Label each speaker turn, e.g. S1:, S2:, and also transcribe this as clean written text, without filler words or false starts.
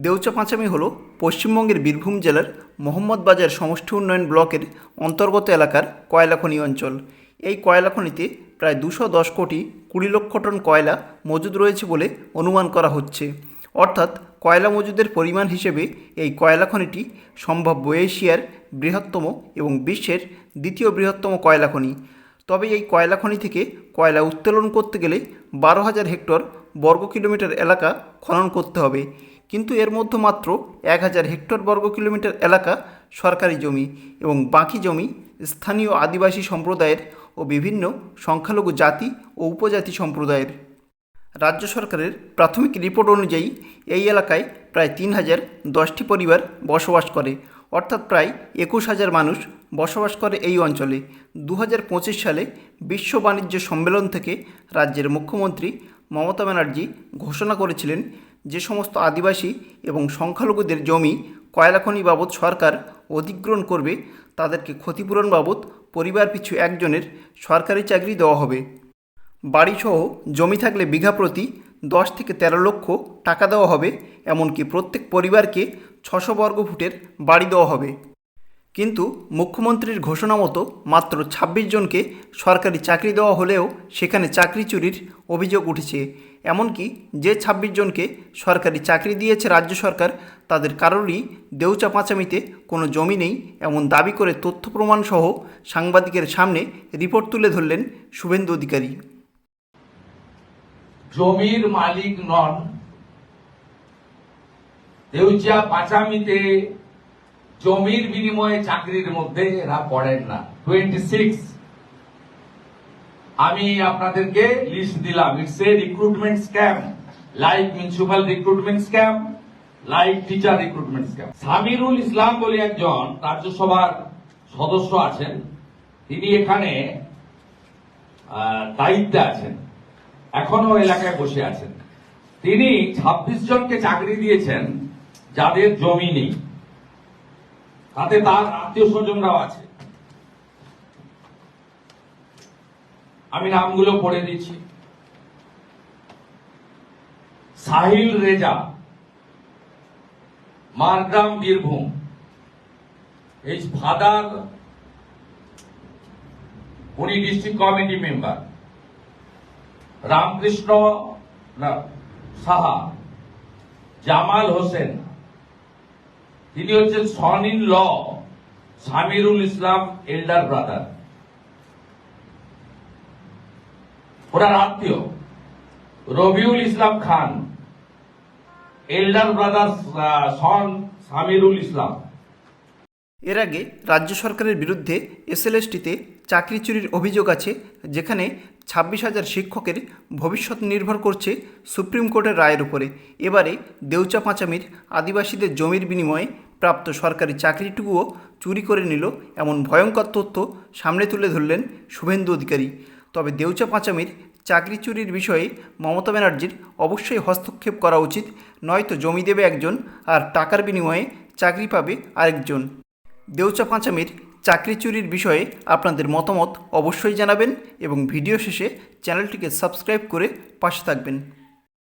S1: দেউচা পাঁচামি হল পশ্চিমবঙ্গের বীরভূম জেলার মোহাম্মদবাজার সমষ্টি উন্নয়ন ব্লকের অন্তর্গত এলাকার কয়লা খনি অঞ্চল। এই কয়লা খনিতে প্রায় 210 কোটি 20 লক্ষ টন কয়লা মজুদ রয়েছে বলে অনুমান করা হচ্ছে। অর্থাৎ কয়লা মজুদের পরিমাণ হিসেবে এই কয়লা খনিটি সম্ভাব্য এশিয়ার বৃহত্তম এবং বিশ্বের দ্বিতীয় বৃহত্তম কয়লা খনি। তবে এই কয়লা খনি থেকে কয়লা উত্তোলন করতে গেলে 12,000 হেক্টর বর্গ কিলোমিটার এলাকা খনন করতে হবে, কিন্তু এর মধ্যে মাত্র 1,000 হেক্টর বর্গ কিলোমিটার এলাকা সরকারি জমি এবং বাকি জমি স্থানীয় আদিবাসী সম্প্রদায়ের ও বিভিন্ন সংখ্যালঘু জাতি ও উপজাতি সম্প্রদায়ের। রাজ্য সরকারের প্রাথমিক রিপোর্ট অনুযায়ী এই এলাকায় প্রায় 3,010টি পরিবার বসবাস করে, অর্থাৎ প্রায় 21,000 মানুষ বসবাস করে এই অঞ্চলে। 2025 সালে বিশ্ব বাণিজ্য সম্মেলন থেকে রাজ্যের মুখ্যমন্ত্রী মমতা ব্যানার্জি ঘোষণা করেছিলেন, যে সমস্ত আদিবাসী এবং সংখ্যালঘুদের জমি কয়লা খনি বাবদ সরকার অধিগ্রহণ করবে তাদেরকে ক্ষতিপূরণ বাবদ পরিবার পিছু একজনের সরকারি চাকরি দেওয়া হবে। বাড়িসহ জমি থাকলে বিঘা প্রতি 10 থেকে 13 লক্ষ টাকা দেওয়া হবে, এমনকি প্রত্যেক পরিবারকে 600 বর্গফুটের বাড়ি দেওয়া হবে। কিন্তু মুখ্যমন্ত্রীর ঘোষণা মতো মাত্র 26 জনকে সরকারি চাকরি দেওয়া হলেও সেখানে চাকরি চুরির অভিযোগ উঠেছে। এমনকি যে 26 জনকে সরকারি চাকরি দিয়েছে রাজ্য সরকার, তাদের কারোরই দেউচা পাঁচামিতে কোনো জমি নেই এমন দাবি করে তথ্য প্রমাণসহ সাংবাদিকের সামনে রিপোর্ট তুলে ধরলেন শুভেন্দু অধিকারী।
S2: জমির মালিক নন, দেউচা পাঁচামিতে জমির বিনিময়ে চাকরির মধ্যে এরা পড়েন না। 26 আমি আপনাদেরকে লিস্ট দিলাম। It's a recruitment scam, like municipal recruitment scam, like teacher recruitment scam. Samirul Islam বলে একজন রাজ্যসভার সদস্য আছেন, তিনি এখানে দায়িত্বে আছেন, এখনো এলাকায় বসে আছেন। তিনি 26 জনকে চাকরি দিয়েছেন যাদের জমি নেই, তাতে তার আত্মীয় স্বজনরাও আছে। আমি নামগুলো পড়ে দিচ্ছি। সাহিল রেজা, মারগ্রাম, বীরভূম, এই ফাদার, উনি district committee member. Ramkrishna Saha, Jamal Hossain, তিনি হচ্ছেন son in law Samirul Islam elder brother, ওনার আত্মীয়। Rabiul Islam Khan, elder brother son Samirul Islam.
S1: এর আগে রাজ্য সরকারের বিরুদ্ধে এসএলএসটিতে চাকরি চুরির অভিযোগ আছে, যেখানে 26,000 শিক্ষকের ভবিষ্যৎ নির্ভর করছে সুপ্রিম কোর্টের রায়ের উপরে। এবারে দেউচা পাঁচামির আদিবাসীদের জমির বিনিময়ে প্রাপ্ত সরকারি চাকরিটুকুও চুরি করে নিল, এমন ভয়ঙ্কর তথ্য সামনে তুলে ধরলেন শুভেন্দু অধিকারী। তবে দেউচা পাঁচামির চাকরি চুরির বিষয়ে মমতা ব্যানার্জির অবশ্যই হস্তক্ষেপ করা উচিত, নয়তো জমি দেবে একজন আর টাকার বিনিময়ে চাকরি পাবে আরেকজন। দেউচা পাঁচামির চাকরি চুরির বিষয়ে আপনাদের মতামত অবশ্যই জানাবেন এবং ভিডিও শেষে চ্যানেলটিকে সাবস্ক্রাইব করে পাশে থাকবেন।